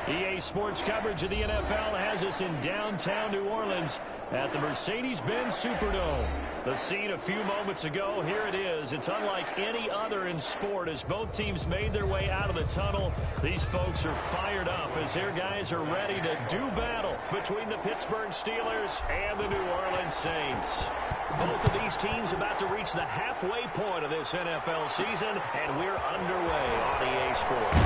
EA Sports coverage of the NFL has us in downtown New Orleans at the Mercedes-Benz Superdome. The scene a few moments ago, here it is. It's unlike any other in sport as both teams made their way out of the tunnel. These folks are fired up as their guys are ready to do battle between the Pittsburgh Steelers and the New Orleans Saints. Both of these teams about to reach the halfway point of this NFL season, and we're underway on EA Sports.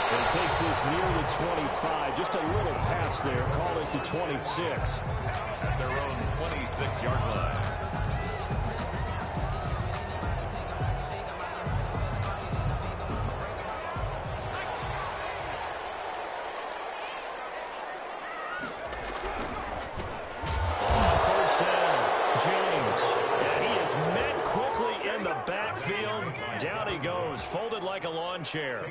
And takes this near the 25. Just a little pass there. Call it the 26. At their own 26-yard line. First down, James. And he is met quickly in the backfield. Down he goes, folded like a lawn chair.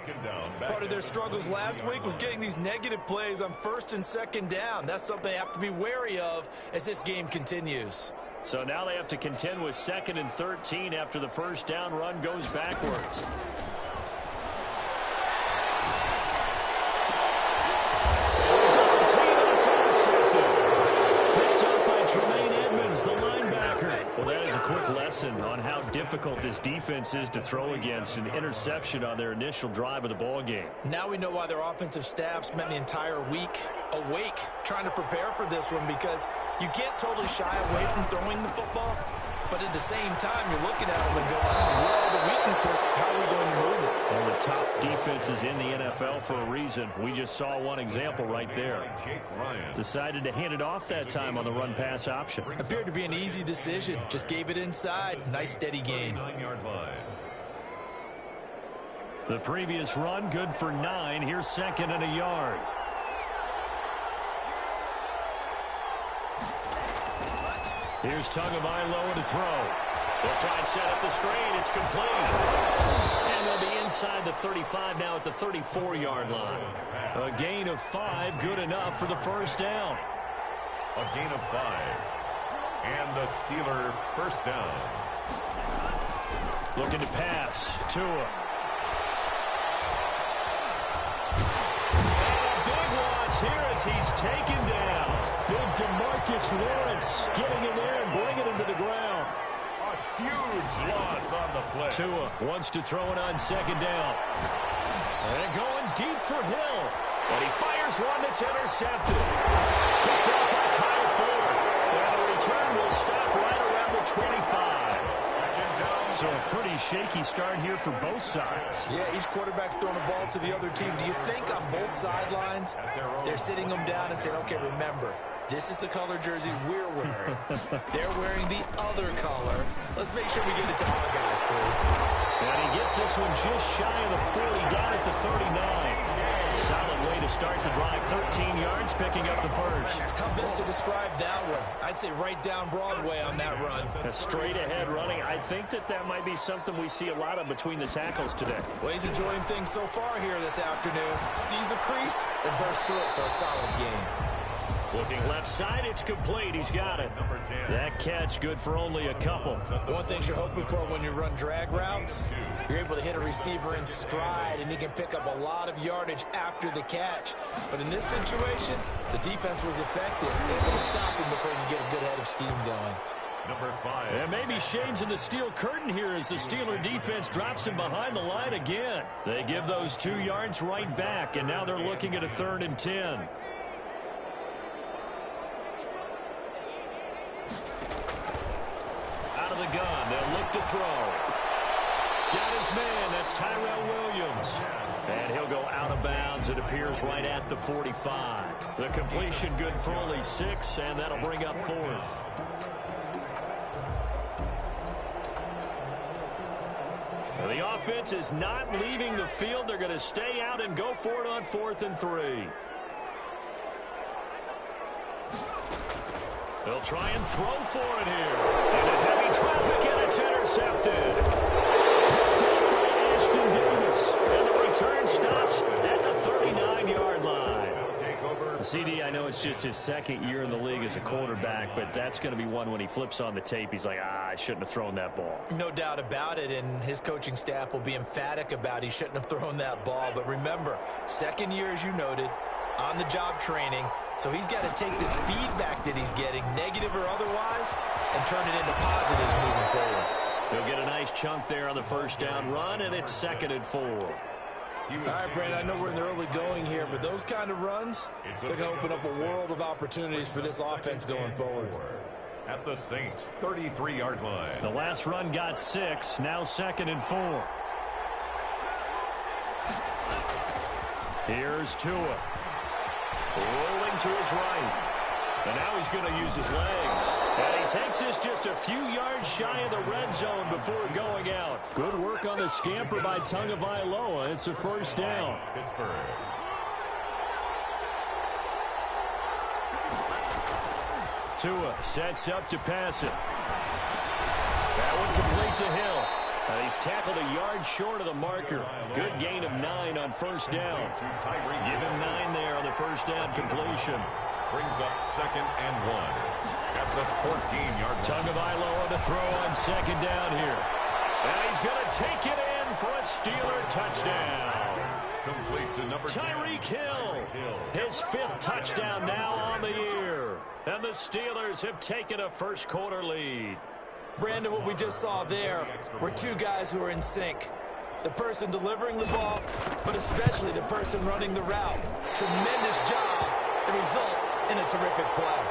Part of their struggles last week was getting these negative plays on first and second down. That's something they have to be wary of as this game continues. So now they have to contend with 2nd and 13 after the first down run goes backwards. Well, that is a quick lesson on how difficult this defense is to throw against an interception on their initial drive of the ball game. Now we know why their offensive staff spent the entire week awake trying to prepare for this one, because you can't totally shy away from throwing the football, but at the same time you're looking at them and going, where are the weaknesses? How are we going to move it? One of the top defenses in the NFL for a reason. We just saw one example right there. Decided to hand it off that time on the run-pass option. Appeared to be an easy decision. Just gave it inside. Nice steady gain. The previous run, good for 9. Here's 2nd and a yard. Here's Tagovailoa to throw. They'll try and set up the screen. It's complete. And they'll be inside the 35 now at the 34-yard line. A gain of 5, good enough for the first down. A gain of 5. And the Steeler first down. Looking to pass. Tua. Big loss here as he's taken down. Big DeMarcus Lawrence getting in there and bringing him to the ground. A huge loss on the play. Tua wants to throw it on 2nd down. And going deep for Hill. And he fires one that's intercepted. Picked up by Kyle Ford. And the return will stop right around the 25. So a pretty shaky start here for both sides. Yeah, each quarterback's throwing the ball to the other team. Do you think on both sidelines they're sitting them down and saying, okay, remember, this is the color jersey we're wearing. They're wearing the other color. Let's make sure we get it to our guys, please. And he gets this one just shy of the 40, down at the 39. Solid way to start the drive. 13 yards, picking up the first. How best to describe that one? I'd say right down Broadway on that run. A straight-ahead running. I think that might be something we see a lot of between the tackles today. Well, he's enjoying things so far here this afternoon. Sees a crease and bursts through it for a solid game. Looking left side, it's complete. He's got it. That catch good for only a couple. One thing you're hoping for when you run drag routes, you're able to hit a receiver in stride, and he can pick up a lot of yardage after the catch. But in this situation, the defense was effective, able to stop him before you get a good head of steam going. Number 5. And maybe shades in the steel curtain here as the Steeler defense drops him behind the line again. They give those 2 yards right back, and now they're looking at a 3rd and 10. The gun, they'll look to throw. Got his man, that's Tyrell Williams. And he'll go out of bounds, it appears, right at the 45. The completion good for only 6, and that'll bring up 4th. The offense is not leaving the field. They're going to stay out and go for it on 4th and 3. They'll try and throw for it here. And a heavy traffic, and it's intercepted. Picked up by Ashton Davis. And the return stops at the 39-yard line. CD, I know it's it's just his second year in the league as a quarterback, but that's going to be one when he flips on the tape, he's like, I shouldn't have thrown that ball. No doubt about it, and his coaching staff will be emphatic about he shouldn't have thrown that ball. But remember, second year, as you noted, on-the-job training, so he's got to take this feedback that he's getting, negative or otherwise, and turn it into positives moving forward. He'll get a nice chunk there on the first down run, and it's 2nd and 4. All right, Brandon, I know we're in the early going here, but those kind of runs, they're going to open up a world of opportunities for this offense going forward. At the Saints' 33-yard line. The last run got 6, now 2nd and 4. Here's Tua. Rolling to his right. And now he's going to use his legs. And he takes this just a few yards shy of the red zone before going out. Good work on the scamper by Tagovailoa. It's a first down. Pittsburgh. Tua sets up to pass it. That one complete to Hill. He's tackled a yard short of the marker. Good gain of 9 on first down. Give him 9 there on the first down completion. Brings up 2nd and 1 at the 14-yard line. Tagovailoa to throw on 2nd down here. And he's going to take it in for a Steeler touchdown. Complete to number 10. Tyreek Hill, his 5th touchdown now on the year. And the Steelers have taken a first-quarter lead. Brandon, what we just saw there were two guys who are in sync. The person delivering the ball, but especially the person running the route. Tremendous job. It results in a terrific play.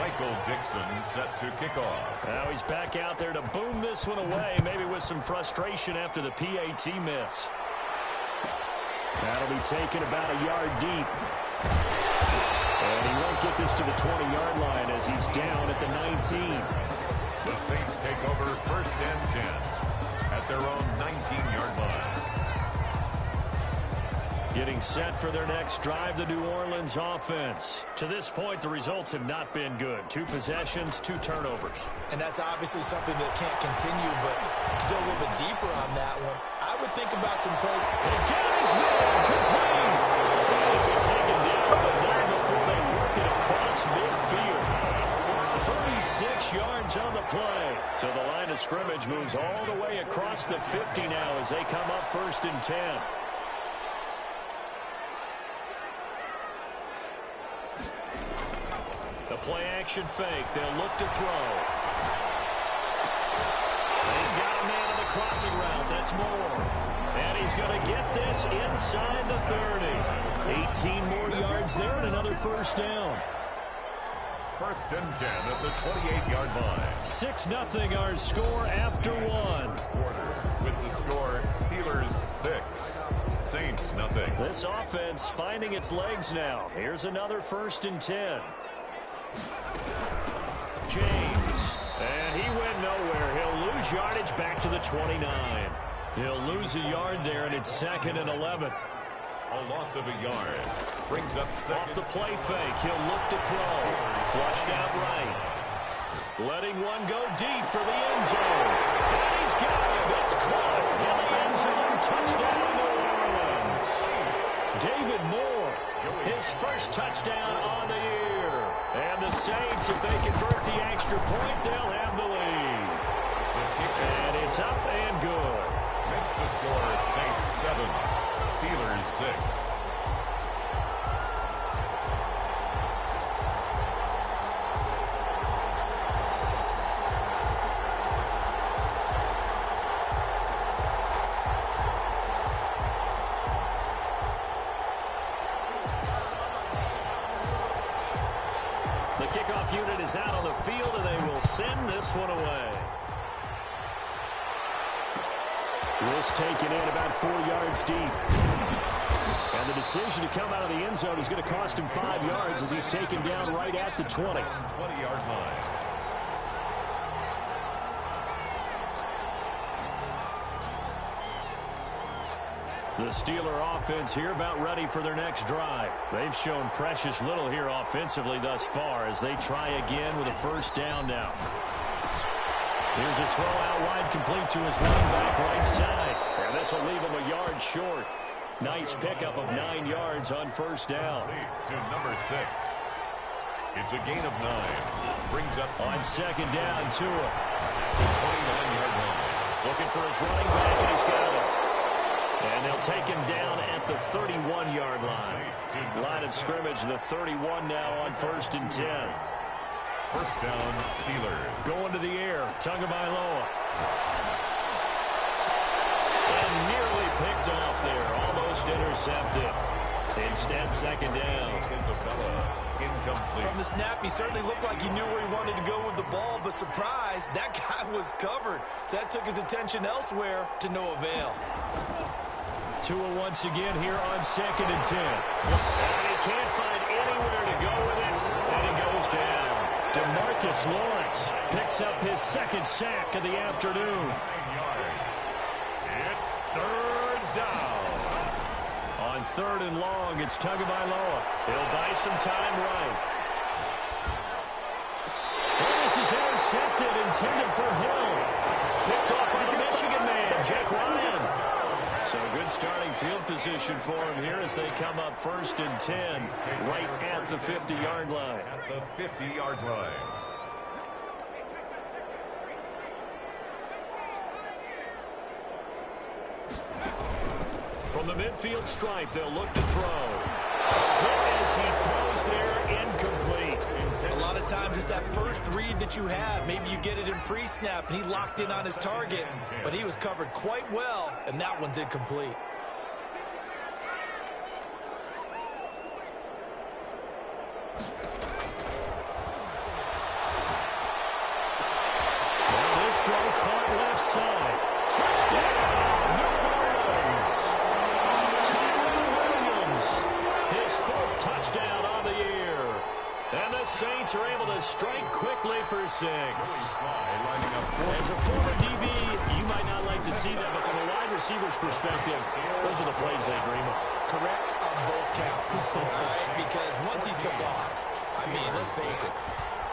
Michael Dixon set to kick off. Now he's back out there to boom this one away, maybe with some frustration after the PAT miss. That'll be taken about a yard deep. And he won't get this to the 20-yard line as he's down at the 19. The Saints take over 1st and 10 at their own 19-yard line. Getting set for their next drive, the New Orleans offense. To this point, the results have not been good. 2 possessions, 2 turnovers. And that's obviously something that can't continue, but to go a little bit deeper on that one, I would think about some play. He'll get his man complete. He'll be taken down, but not before they work it across midfield. 36 yards on the play. So the line of scrimmage moves all the way across the 50 now as they come up 1st and 10. The play-action fake. They'll look to throw. And he's got a man on the crossing route. That's Moore. And he's going to get this inside the 30. 18 more yards there and another first down. 1st and 10 at the 28-yard line. 6-0 our score after 1. With the score, Steelers 6, Saints nothing. This offense finding its legs now. Here's another 1st and 10. James. And he went nowhere. He'll lose yardage back to the 29. He'll lose a yard there, and it's 2nd and 11. A loss of a yard. Brings up 2nd. Off the play fake. He'll look to throw. Flushed out right. Letting one go deep for the end zone. And he's got him. It's caught in the end zone. Touchdown, New Orleans. David Moore, his 1st touchdown on the year. And the Saints, if they convert the extra point, they'll have the lead. And it's up and good. Makes the score Saints 7, Steelers 6. The kickoff unit is out on the field, and they will send this one away. This taken in about 4 yards deep. And the decision to come out of the end zone is going to cost him 5 yards as he's taken down right at the 20. 20-yard line. The Steeler offense here about ready for their next drive. They've shown precious little here offensively thus far as they try again with a first down now. Here's a throw out wide complete to his running back right side. And this will leave him a yard short. Nice pickup of 9 yards on first down. To number 6. It's a gain of 9. Brings up on second down, Tua. 29-yard line. Looking for his running back, and he's got it. And they'll take him down at the 31-yard line. Line of scrimmage, the 31 now on first and 10. First down, Steelers. Going to the air, Tagovailoa. And nearly picked off there, almost intercepted. Instead, second down. Isabella, incomplete. From the snap, he certainly looked like he knew where he wanted to go with the ball, but surprise, that guy was covered. So that took his attention elsewhere to no avail. Tua once again here on second and 10. And he can't find anywhere to go with it, and he goes down. DeMarcus Lawrence picks up his second sack of the afternoon. 9 yards. It's third down. On third and long, it's Tagovailoa. He'll buy some time right. And this is intercepted, intended for Hill. Picked off by the Michigan man, Jack Ryan. So good starting field position for him here as they come up first and 10, right at the 50-yard line. At the 50-yard line. From the midfield stripe, they'll look to throw. Hit as he throws there, incomplete. A lot of times it's that first read that you have. Maybe you get it in pre-snap, and he locked in on his target, but he was covered quite well, and that one's incomplete. Well, this throw caught left side. Touchdown, New Orleans. Tyrell Williams, his 4th touchdown on the year. And the Saints are able to strike quickly for 6. As a former DB, you might not like to see that, but from a wide receiver's perspective, those are the plays they dream of. Correct on both counts, all right? Because once he took off, I mean, let's face it,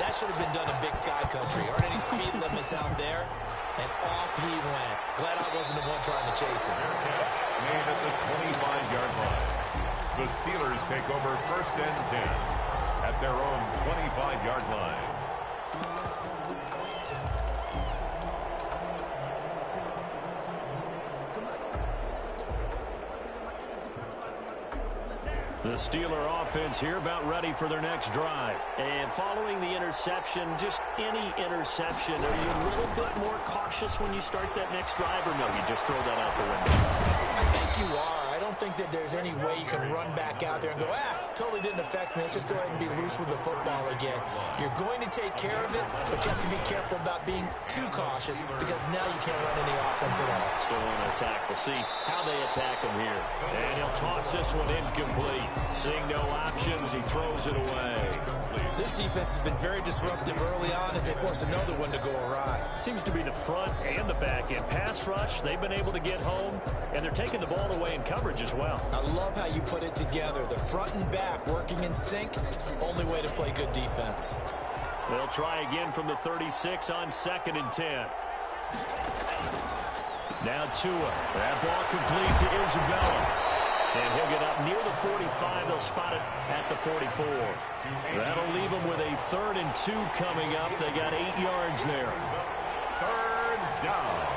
that should have been done in Big Sky Country. Aren't any speed limits out there? And off he went. Glad I wasn't the one trying to chase him. Made at the 25-yard line. The Steelers take over first and 10 at their own 25-yard line. The Steeler offense here about ready for their next drive. And following the interception, just any interception, are you a little bit more cautious when you start that next drive, or no, you just throw that out the window? I think you are. I don't think that there's any way you can run back out there and go, totally didn't affect me. Let's just go ahead and be loose with the football again. You're going to take care of it, but you have to be careful about being too cautious because now you can't run any offense at all. Still on attack. We'll see how they attack him here. And he'll toss this one incomplete. Seeing no options, he throws it away. This defense has been very disruptive early on as they force another one to go awry. Seems to be the front and the back end. Pass rush, they've been able to get home, and they're taking the ball away in coverage as well. I love how you put it together. The front and back working in sync, only way to play good defense. They'll try again from the 36 on second and 10. Now Tua. That ball complete to Isabella. And he'll get up near the 45. They'll spot it at the 44. That'll leave them with a 3rd and 2 coming up. They got 8 yards there. Third down.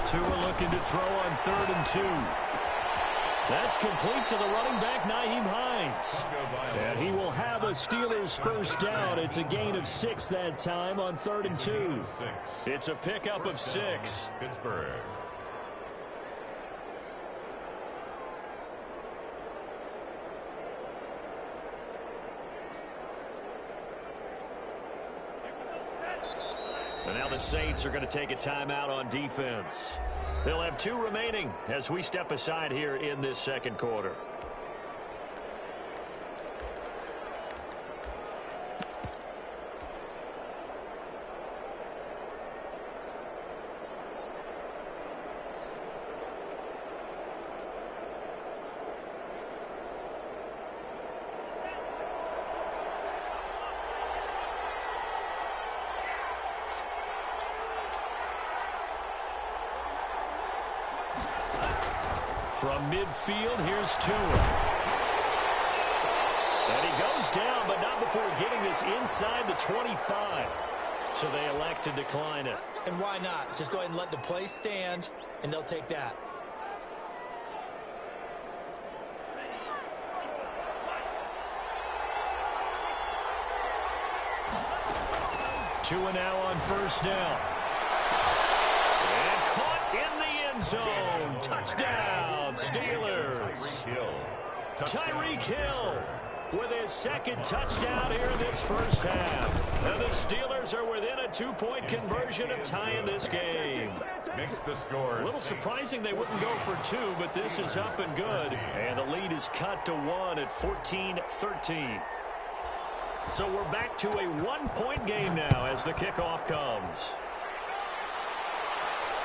Tua looking to throw on 3rd and 2. That's complete to the running back, Nyheim Hines. And he will have a Steelers first down. It's a gain of 6 that time on 3rd and 2. It's a pickup of 6. Pittsburgh. And now the Saints are going to take a timeout on defense. They'll have 2 remaining as we step aside here in this second quarter. From midfield, here's Tua. And he goes down, but not before getting this inside the 25. So they elect to decline it. And why not? Just go ahead and let the play stand, and they'll take that. Tua now on first down. And caught in the end zone. Touchdown, Steelers. Tyreek Hill with his second touchdown here in this first half. And the Steelers are within a 2-point conversion of tying this game. Makes the score. A little surprising they wouldn't go for 2, but this is up and good. And the lead is cut to 1 at 14-13. So we're back to a 1-point game now as the kickoff comes.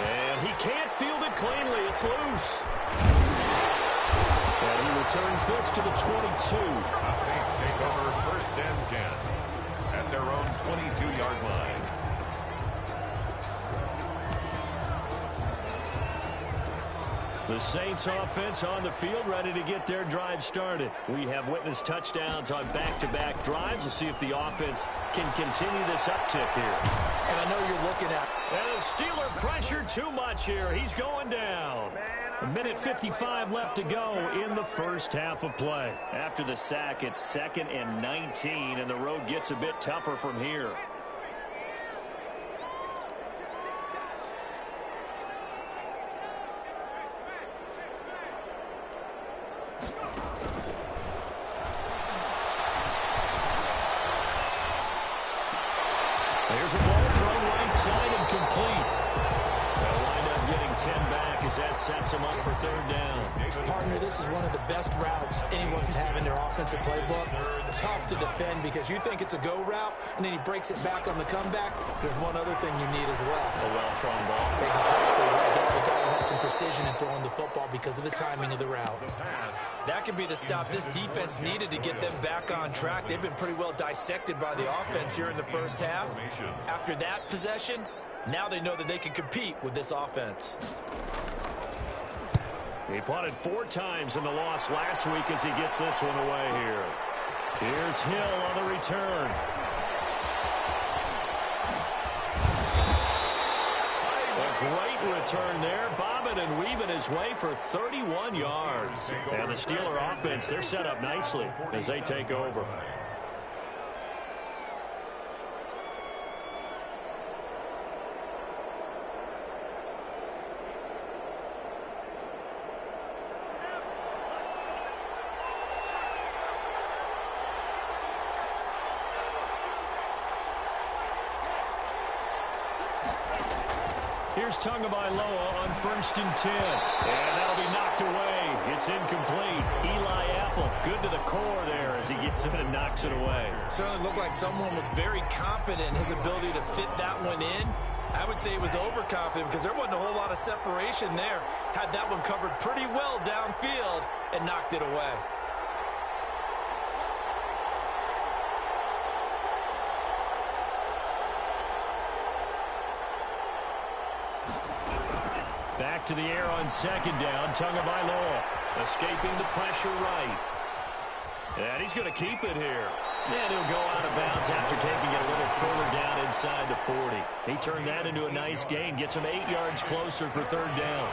And he can't field it cleanly. It's loose. And he returns this to the 22. The Saints take over first and 10 at their own 22-yard line. The Saints offense on the field, ready to get their drive started. We have witnessed touchdowns on back-to-back drives. We'll see if the offense can continue this uptick here. And I know you're looking at... And the Steeler pressure too much here. He's going down. A minute 55 left to go in the first half of play. After the sack, it's 2nd and 19, and the road gets a bit tougher from here. Here's a ball thrown right side and complete. They'll wind up getting 10 back as that sets them up for third down. Partner, this is one of the best routes anyone could have in their offensive playbook. Tough to defend because you think it's a go route, and then he breaks it back on the comeback. There's one other thing you need as well. A well-thrown ball. Exactly right. The guy has some precision in throwing the football because of the timing of the route. That could be the stop this defense needed to get them back on track. They've been pretty well dissected by the offense here in the first half. After that possession, now they know that they can compete with this offense. He punted 4 times in the loss last week as he gets this one away here. Here's Hill on the return. A great return there, bobbing and weaving his way for 31 yards. And the Steeler offense, they're set up nicely as they take over. Here's Tagovailoa on 1st and 10. And that'll be knocked away. It's incomplete. Eli Apple, good to the core there as he gets it and knocks it away. Certainly looked like someone was very confident in his ability to fit that one in. I would say he was overconfident because there wasn't a whole lot of separation there. Had that one covered pretty well downfield and knocked it away. Back to the air on 2nd down. Tagovailoa escaping the pressure right. And he's going to keep it here. And he'll go out of bounds after taking it a little further down inside the 40. He turned that into a nice gain. Gets him 8 yards closer for 3rd down.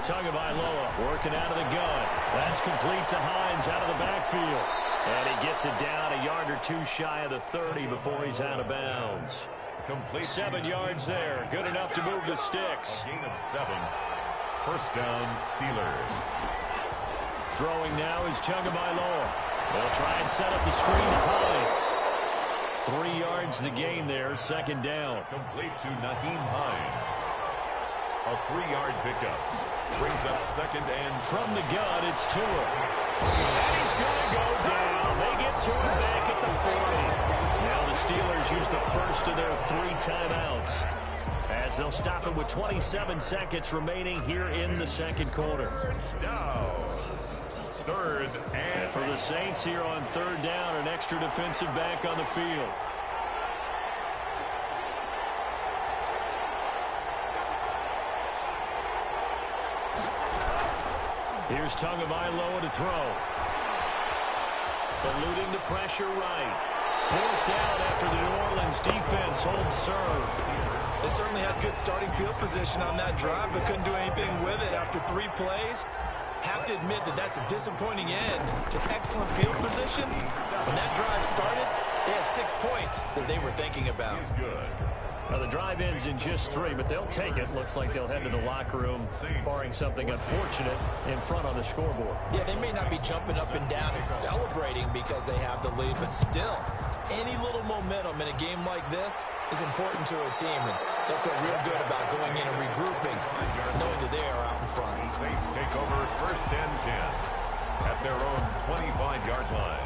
Tagovailoa working out of the gun. That's complete to Hines out of the backfield. And he gets it down a yard or 2 shy of the 30 before he's out of bounds. 7 yards there. Good enough to move the sticks. A gain of 7. First down, Steelers. Throwing now is Tagovailoa. They'll try and set up the screen to Hines. 3 yards the gain there. 2nd down. Complete to Nyheim Hines. A 3-yard pickup. Brings up 2nd and... From the gun, it's Tua. And he's going to go down. They get to him back at the 40. Now the Steelers use the first of their 3 timeouts as they'll stop him with 27 seconds remaining here in the 2nd quarter. Down. 3rd and... And for the Saints here on 3rd down, an extra defensive back on the field. Here's Tagovailoa to throw. Eluding the pressure right. 4th down after the New Orleans defense holds serve. They certainly had good starting field position on that drive, but couldn't do anything with it after 3 plays. Have to admit that that's a disappointing end to excellent field position. When that drive started, they had 6 points that they were thinking about. Now, the drive ends in just 3, but they'll take it. Looks like they'll head to the locker room, barring something unfortunate, in front on the scoreboard. Yeah, they may not be jumping up and down and celebrating because they have the lead, but still, any little momentum in a game like this is important to a team, and they'll feel real good about going in and regrouping, knowing that they are out in front. The Saints take over 1st and 10 at their own 25-yard line.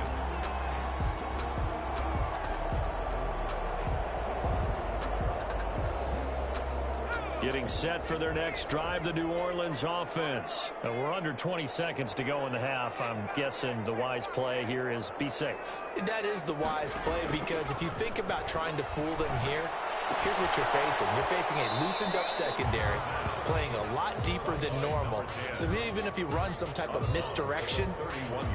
Getting set for their next drive, the New Orleans offense. We're under 20 seconds to go in the half. I'm guessing the wise play here is be safe. That is the wise play, because if you think about trying to fool them here, here's what you're facing. You're facing a loosened-up secondary, playing a lot deeper than normal. So even if you run some type of misdirection,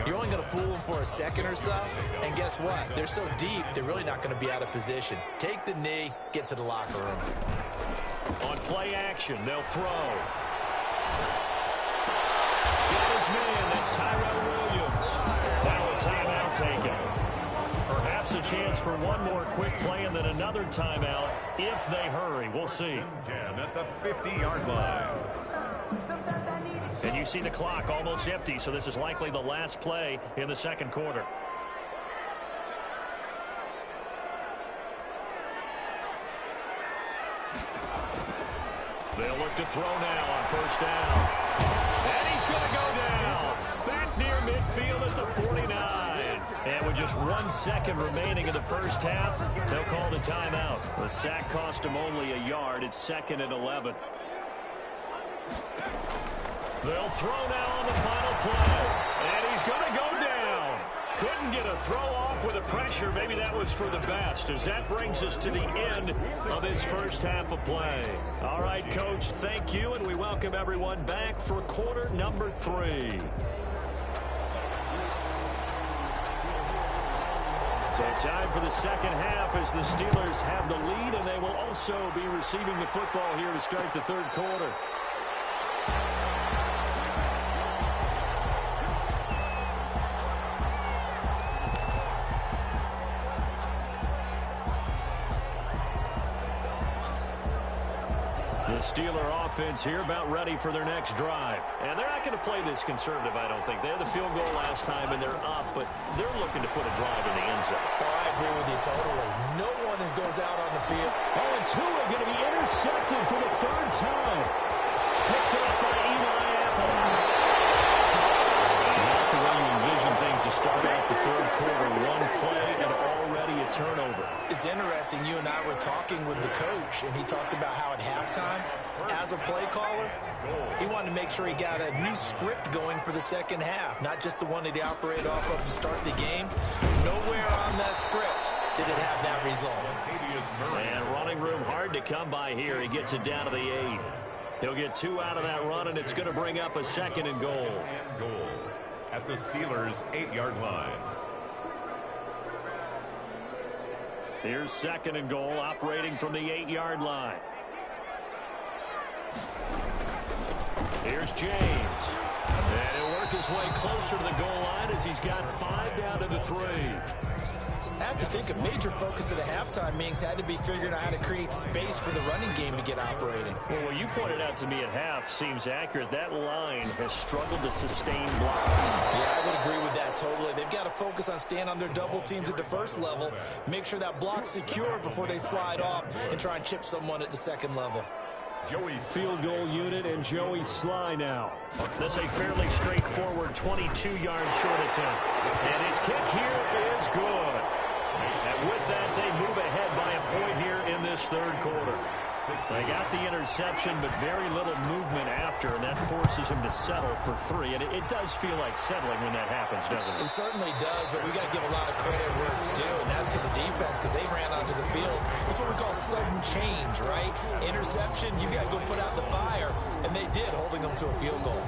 you're only going to fool them for a second or so. And guess what? They're so deep, they're really not going to be out of position. Take the knee, get to the locker room. On play action, they'll throw. Got his man. That's Tyrell Williams. Now a timeout taken. Perhaps a chance for one more quick play and then another timeout if they hurry. We'll see. 10 at the 50-yard line. And you see the clock almost empty, so this is likely the last play in the second quarter. They'll look to throw now on 1st down. And he's going to go down. Back near midfield at the 49. And with just 1 second remaining in the first half, they'll call the timeout. The sack cost him only a yard. It's 2nd and 11. They'll throw now on the final play. And he's going to go down. Couldn't get a throw off with the pressure. Maybe that was for the best, as that brings us to the end of this first half of play. All right, Coach, thank you, and we welcome everyone back for quarter number 3. So time for the second half as the Steelers have the lead, and they will also be receiving the football here to start the third quarter. The Steeler offense here about ready for their next drive. And they're not going to play this conservative, I don't think. They had the field goal last time, and they're up, but they're looking to put a drive in the end zone. Oh, I agree with you totally. No one goes out on the field. Oh, and Tua going to be intercepted for the 3rd time. Picked up by Eli Apple. Not the way you envision things to start out the third quarter. 1 play and already a turnover. It's interesting. You and I were talking with the coach, and he talked about how at halftime, as a play caller, he wanted to make sure he got a new script going for the second half, not just the one that he operated off of to start the game. Nowhere on that script did it have that result. And running room hard to come by here. He gets it down to the 8. He'll get 2 out of that run, and it's going to bring up a 2nd and goal. At the Steelers' 8-yard line. Here's 2nd and goal, operating from the 8-yard line. Here's James. And he'll work his way closer to the goal line as he's got 5 down to the 3. I have to think a major focus of the halftime meetings had to be figuring out how to create space for the running game to get operating. Well, what you pointed out to me at half seems accurate. That line has struggled to sustain blocks. Yeah, I would agree with that totally. They've got to focus on staying on their double teams at the first level, make sure that block's secure before they slide off and try and chip someone at the second level. Joey's field goal unit and Joey Sly now. This a fairly straightforward 22-yard short attempt. And his kick here is good. And with that, they move ahead by a point here in this third quarter. They got the interception, but very little movement after, and that forces him to settle for 3. And it does feel like settling when that happens, doesn't it? It certainly does, but we got to give a lot of credit where it's due, and that's to the defense because they ran onto the field. That's what we call sudden change, right? Interception, you got to go put out the fire, and they did, holding them to a field goal.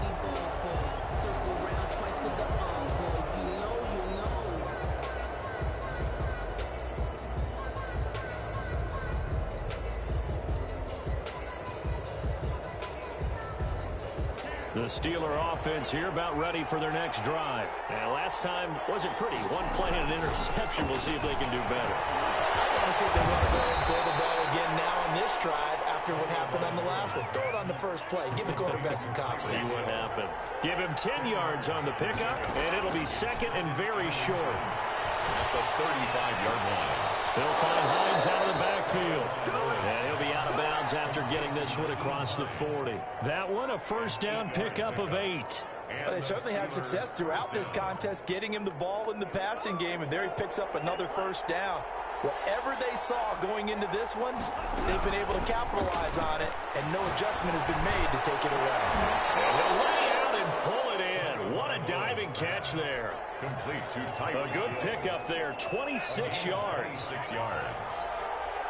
The Steeler offense here about ready for their next drive. And last time wasn't pretty. One play and an interception. We'll see if they can do better. I want to see if they want to go ahead and throw the ball again now on this drive after what happened on the last one. Throw it on the first play. Give the quarterback some confidence. See what happens. Give him 10 yards on the pickup, and it'll be second and very short. At the 35-yard line. They'll find Hines out of the backfield. And he'll be out of bounds after getting this one across the 40. That one, a first down pickup of 8. Well, they certainly had success throughout this contest, getting him the ball in the passing game, and there he picks up another first down. Whatever they saw going into this one, they've been able to capitalize on it, and no adjustment has been made to take it away. And he'll lay out and pull it in. What a diving catch there. Complete to tight. A good pickup there, 26 yards. 26 yards.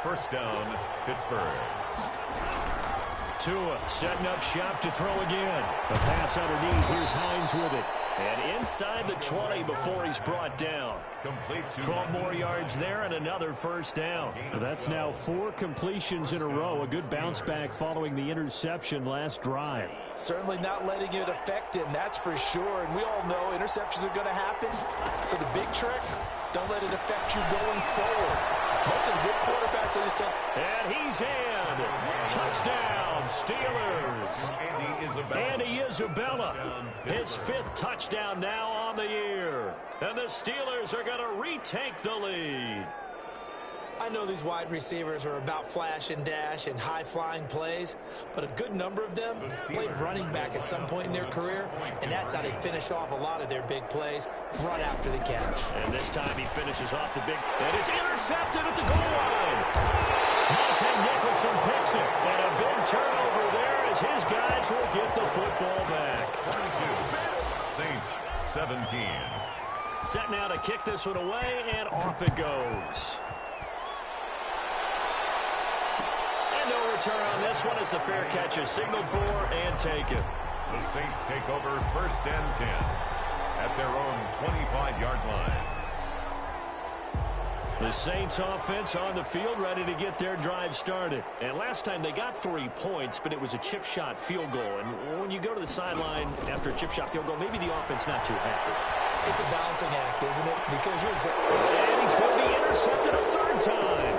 First down, Pittsburgh. Tua setting up shop to throw again. The pass underneath. Here's Hines with it. And inside the 20 before he's brought down. Complete to 12 more yards there and another first down. That's now 4 completions in a row. A good bounce back following the interception last drive. Certainly not letting it affect him, that's for sure. And we all know interceptions are going to happen. So the big trick, don't let it affect you going forward. Most of the good quarterbacks are just and he's in. Touchdown, Steelers. Andy Isabella. His 5th touchdown now on the year. And the Steelers are going to retake the lead. I know these wide receivers are about flash and dash and high-flying plays, but a good number of them played running back at some point in their career, and that's how they finish off a lot of their big plays, run after the catch. And this time he finishes off the big, and it's intercepted at the goal line. Monte Nicholson picks it, and a big turnover there as his guys will get the football back. 22, Saints 17. Set now to kick this one away, and off it goes. No return on this one as the fair catch is signaled for and taken. The Saints take over first and 10 at their own 25-yard line. The Saints offense on the field ready to get their drive started. And last time they got 3 points, but it was a chip shot field goal. And when you go to the sideline after a chip shot field goal, maybe the offense not too happy. It's a balancing act, isn't it? Because you're and he's going to be intercepted a 3rd time.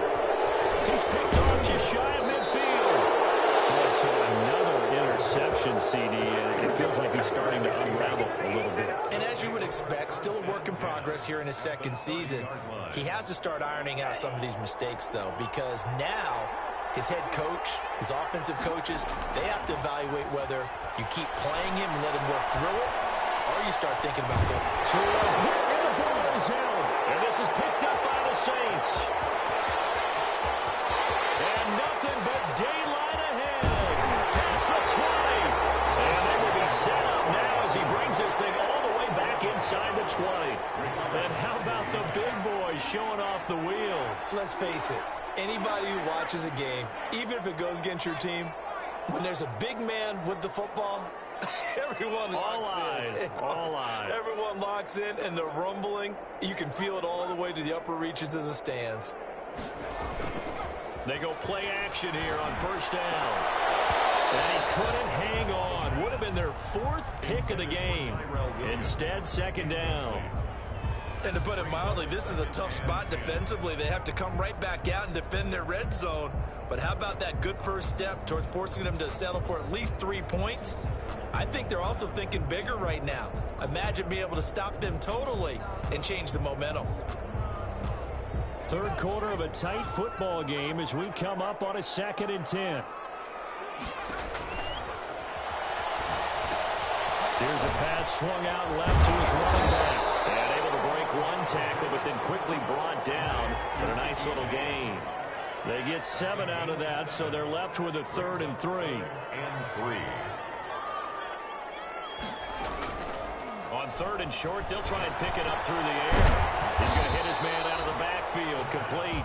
He's picked off just shy of midfield. Oh, so another interception, CD, and it feels like he's starting to unravel a little bit. And as you would expect, still a work in progress here in his 2nd season. He has to start ironing out some of these mistakes, though, because now his head coach, his offensive coaches, they have to evaluate whether you keep playing him and let him work through it, or you start thinking about going to and the ball is held. And this is picked up by the Saints. Nothing but daylight ahead. Past the 20. And they will be set up now as he brings this thing all the way back inside the 20. And how about the big boys showing off the wheels? Let's face it, anybody who watches a game, even if it goes against your team, when there's a big man with the football, everyone locks in. All eyes. Everyone locks in, and the rumbling, you can feel it all the way to the upper reaches of the stands. They go play action here on first down. And he couldn't hang on. Would have been their 4th pick of the game. Instead, 2nd down. And to put it mildly, this is a tough spot defensively. They have to come right back out and defend their red zone. But how about that good first step towards forcing them to settle for at least 3 points? I think they're also thinking bigger right now. Imagine being able to stop them totally and change the momentum. 3rd quarter of a tight football game as we come up on a 2nd and 10. Here's a pass swung out left to his running back. And able to break 1 tackle, but then quickly brought down. But a nice little gain. They get 7 out of that, so they're left with a 3rd and 3. On 3rd and short, they'll try and pick it up through the air. He's going to hit his man out of the backfield, complete.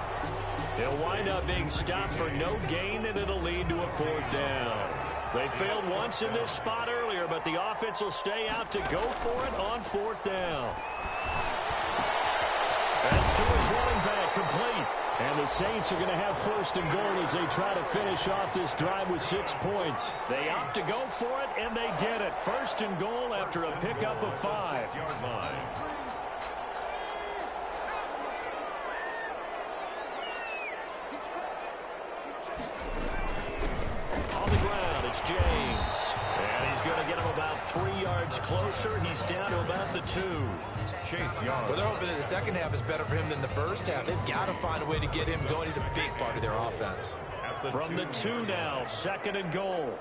He'll wind up being stopped for no gain, and it'll lead to a 4th down. They failed once in this spot earlier, but but the offense will stay out to go for it on 4th down. That's to his running back, complete. And the Saints are going to have 1st and goal as they try to finish off this drive with 6 points. They opt to go for it, and they get it. 1st and goal after a pickup of 5. On the ground, it's James. And he's going to get him about 3 yards closer. He's down to about the 2. Chase Young. Well, they're hoping that the second half is better for him than the first half. They've got to find a way to get him going. He's a big part of their offense. From the 2 now, 2nd and goal.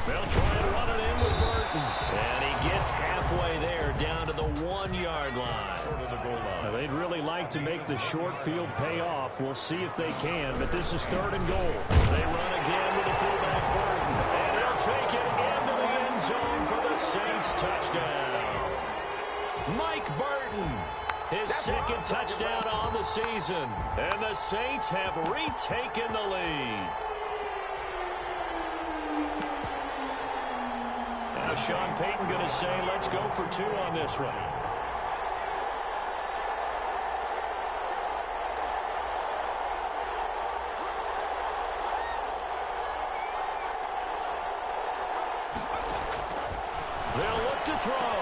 They'll try and run it in with Burton. And he gets halfway there, down to the 1-yard line. Short of the goal line. Now, they'd really like to make the short field pay off. We'll see if they can, but this is 3rd and goal. They run again with the fullback Burton. And he'll take it into the end zone for the Saints touchdown. Mike Burton, his 2nd touchdown on the season. And the Saints have retaken the lead. Now Sean Payton going to say, let's go for 2 on this one. They'll look to throw.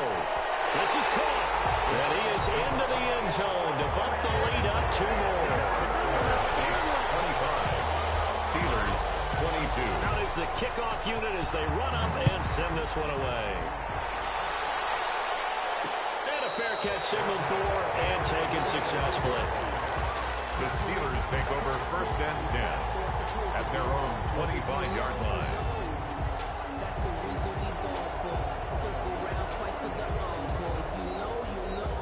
This is caught. And he is into the end zone to bump the lead up 2 more. Saints 25. Steelers 22. Out is the kickoff unit as they run up and send this one away. And a fair catch signaled for and taken successfully. The Steelers take over 1st and 10 at their own 25-yard line. That's the reason we ball for. Circle round twice for the encore. If you know, you know.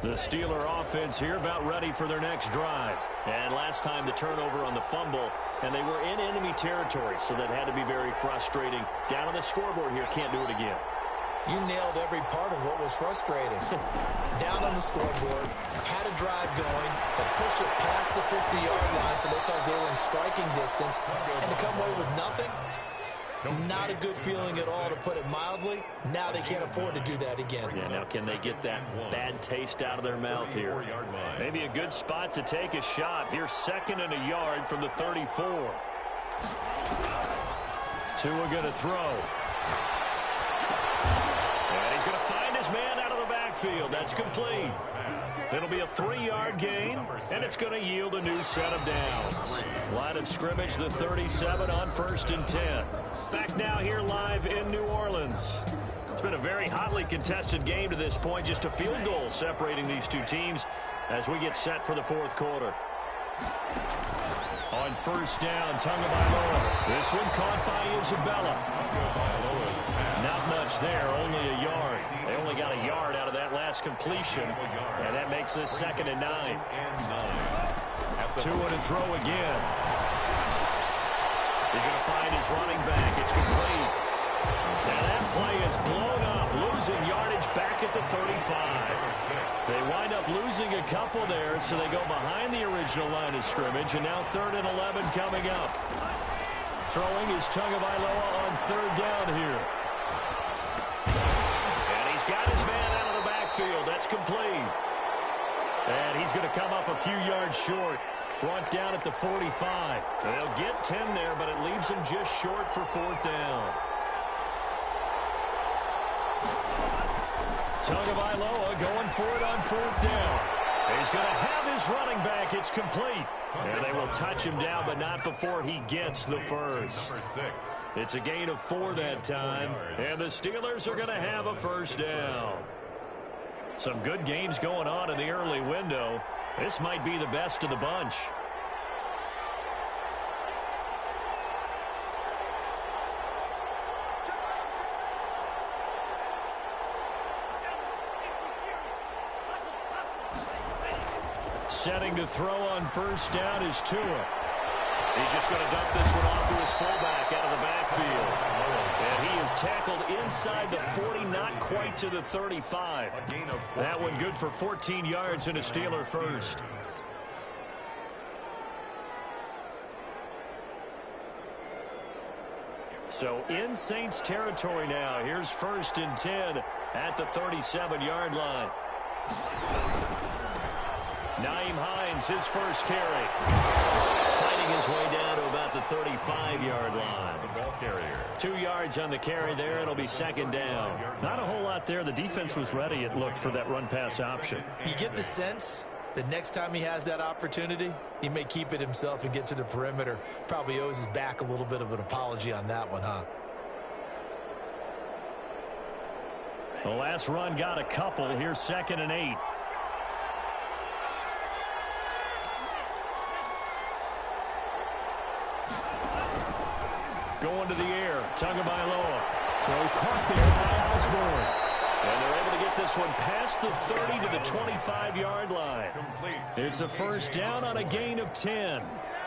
The Steeler offense here about ready for their next drive. And last time the turnover on the fumble, and they were in enemy territory, so that had to be very frustrating. Down on the scoreboard here, can't do it again. You nailed every part of what was frustrating. Down on the scoreboard, had a drive going, had pushed it past the 50-yard line, so they thought they were in striking distance, and to come away with nothing, not a good feeling at all, to put it mildly. Now they can't afford to do that again. Yeah, now can they get that bad taste out of their mouth here? Maybe a good spot to take a shot. Here's 2nd and a yard from the 34. Tua going to throw. And he's going to find his man out of the backfield. That's complete. It'll be a 3-yard gain, and it's going to yield a new set of downs. Line of scrimmage, the 37 on 1st and 10. Back now here live in New Orleans. It's been a very hotly contested game to this point. Just a field goal separating these two teams as we get set for the 4th quarter. On 1st down, Tagovailoa. This one caught by Isabella. Not much there, only a yard. They only got a yard out of that last completion, and that makes this 2nd and 9. Tua to throw again. He's going to find his running back. It's complete. Now that play is blown up, losing yardage back at the 35. They wind up losing a couple there, so they go behind the original line of scrimmage, and now 3rd and 11 coming up. Throwing is Tagovailoa on 3rd down here. And he's got his man out of the backfield. That's complete. And he's going to come up a few yards short. Brought down at the 45. They'll get 10 there, but it leaves him just short for 4th down. Tagovailoa going for it on 4th down. He's going to have his running back. It's complete. And they will touch him down, but not before he gets the first. It's a gain of 4 that time, and the Steelers are going to have a 1st down. Some good games going on in the early window. This might be the best of the bunch. Setting to throw on 1st down is Tua. He's just going to dump this one off to his fullback out of the backfield. And he is tackled inside the 40, not quite to the 35. That one good for 14 yards and a Steeler first. So in Saints territory now. Here's 1st and 10 at the 37-yard line. Nyheim Hines, his first carry. Fighting his way down to about the 35-yard line. The ball carrier. 2 yards on the carry there. It'll be 2nd down. Not a whole lot there. The defense was ready, it looked, for that run-pass option. You get the sense that next time he has that opportunity, he may keep it himself and get to the perimeter. Probably owes his back a little bit of an apology on that one, huh? The last run got a couple. Here's 2nd and 8. Going to the air. Tagovailoa. Throw caught there by Osborne. And they're able to get this one past the 30 to the 25-yard line. Complete. It's a 1st down on a gain of 10.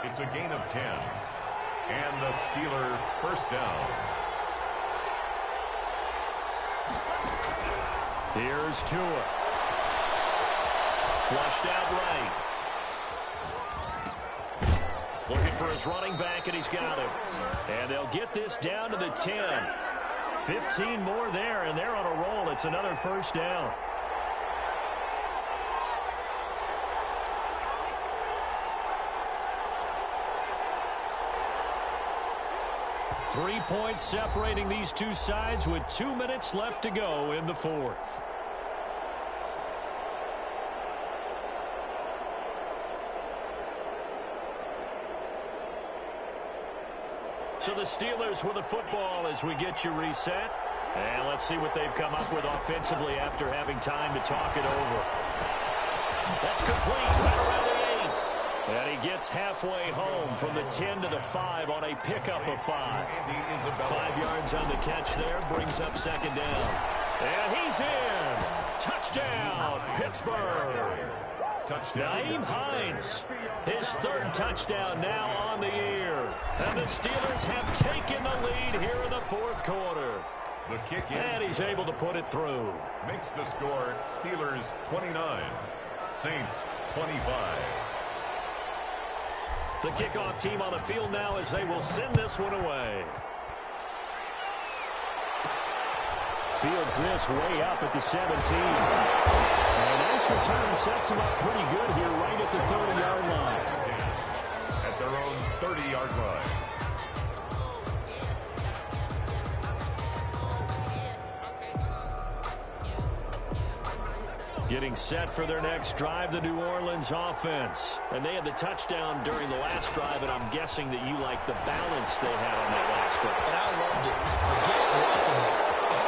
It's a gain of 10. And the Steeler 1st down. Here's Tua. Flushed out right. Looking for his running back, and he's got him. And they'll get this down to the 10. 15 more there, and they're on a roll. It's another 1st down. Three points separating these two sides with 2 minutes left to go in the 4th. So the Steelers with the football as we get you reset. And let's see what they've come up with offensively after having time to talk it over. That's complete. Right around the 8. And he gets halfway home from the 10 to the 5 on a pickup of 5. 5 yards on the catch there. Brings up 2nd down. And he's in. Touchdown, Pittsburgh. Nyheim Hines, his 3rd touchdown now on the year. And the Steelers have taken the lead here in the 4th quarter. The kick is. And he's able to put it through. Makes the score Steelers 29, Saints 25. The kickoff team on the field now as they will send this one away. Fields this way up at the 17. And a nice return sets him up pretty good here right at the 30-yard line. At their own 30-yard line. Getting set for their next drive, the New Orleans offense. And they had the touchdown during the last drive, and I'm guessing that you like the balance they had on that last drive. And I loved it. Forget liking it.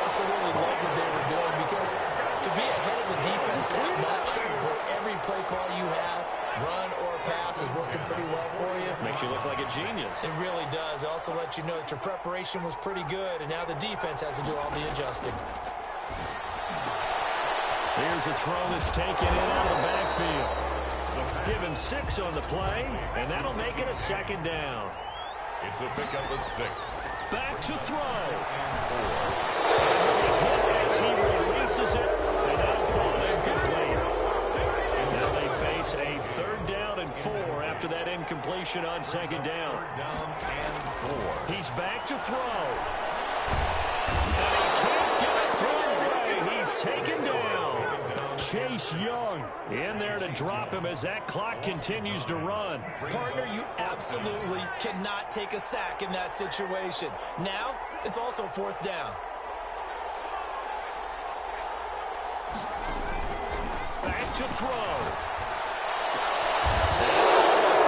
Absolutely loved what they were doing, because to be ahead of the defense that much, where every play call you have, run or pass, is working pretty well for you. Makes you look like a genius. It really does. It also lets you know that your preparation was pretty good, and now the defense has to do all the adjusting. Here's a throw that's taken in out of the backfield. Given 6 on the play, and that'll make it a 2nd down. It's a pickup of 6. Back to throw. As he releases it, and that'll fall incomplete. Now they face a 3rd down and 4 after that incompletion on 2nd down. 3rd down and 4. He's back to throw. And he can't get it through. He's taken down. Chase Young in there to drop him as that clock continues to run. Partner, you absolutely cannot take a sack in that situation. Now, it's also 4th down. Back to throw.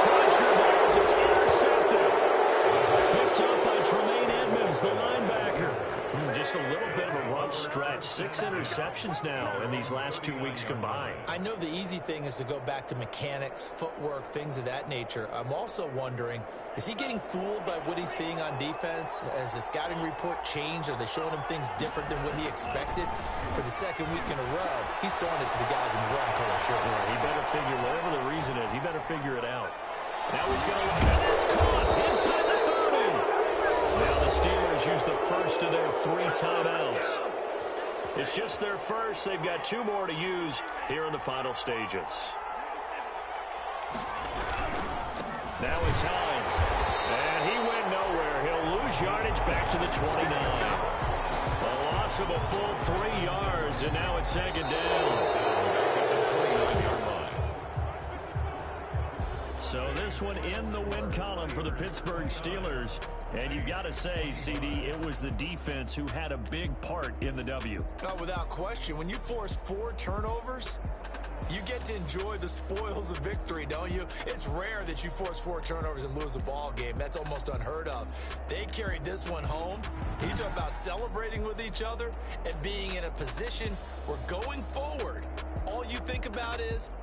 Pressure there as it's intercepted. Picked up by Tremaine Edmonds, the linebacker. Just a little bit of a rough stretch. 6 interceptions now in these last 2 weeks combined. I know the easy thing is to go back to mechanics, footwork, things of that nature. I'm also wondering, is he getting fooled by what he's seeing on defense? Has the scouting report changed? Are they showing him things different than what he expected? For the 2nd week in a row, he's throwing it to the guys in the red color shirts. Yeah, he better figure, whatever the reason is, he better figure it out. Now he's going to look, and it's caught inside the 30. Now the Steelers use the first of their 3 timeouts. It's just their first. They've got 2 more to use here in the final stages. Now it's Hines. And he went nowhere. He'll lose lose yardage back to the 29. A loss of a full 3 yards, and now it's second down. So this one in the win column for the Pittsburgh Steelers. And you've got to say, CD, it was the defense who had a big part in the W. Oh, without question. When you force 4 turnovers, you get to enjoy the spoils of victory, don't you? It's rare that you force 4 turnovers and lose a ball game. That's almost unheard of. They carried this one home. You talk about celebrating with each other and being in a position where going forward, all you think about is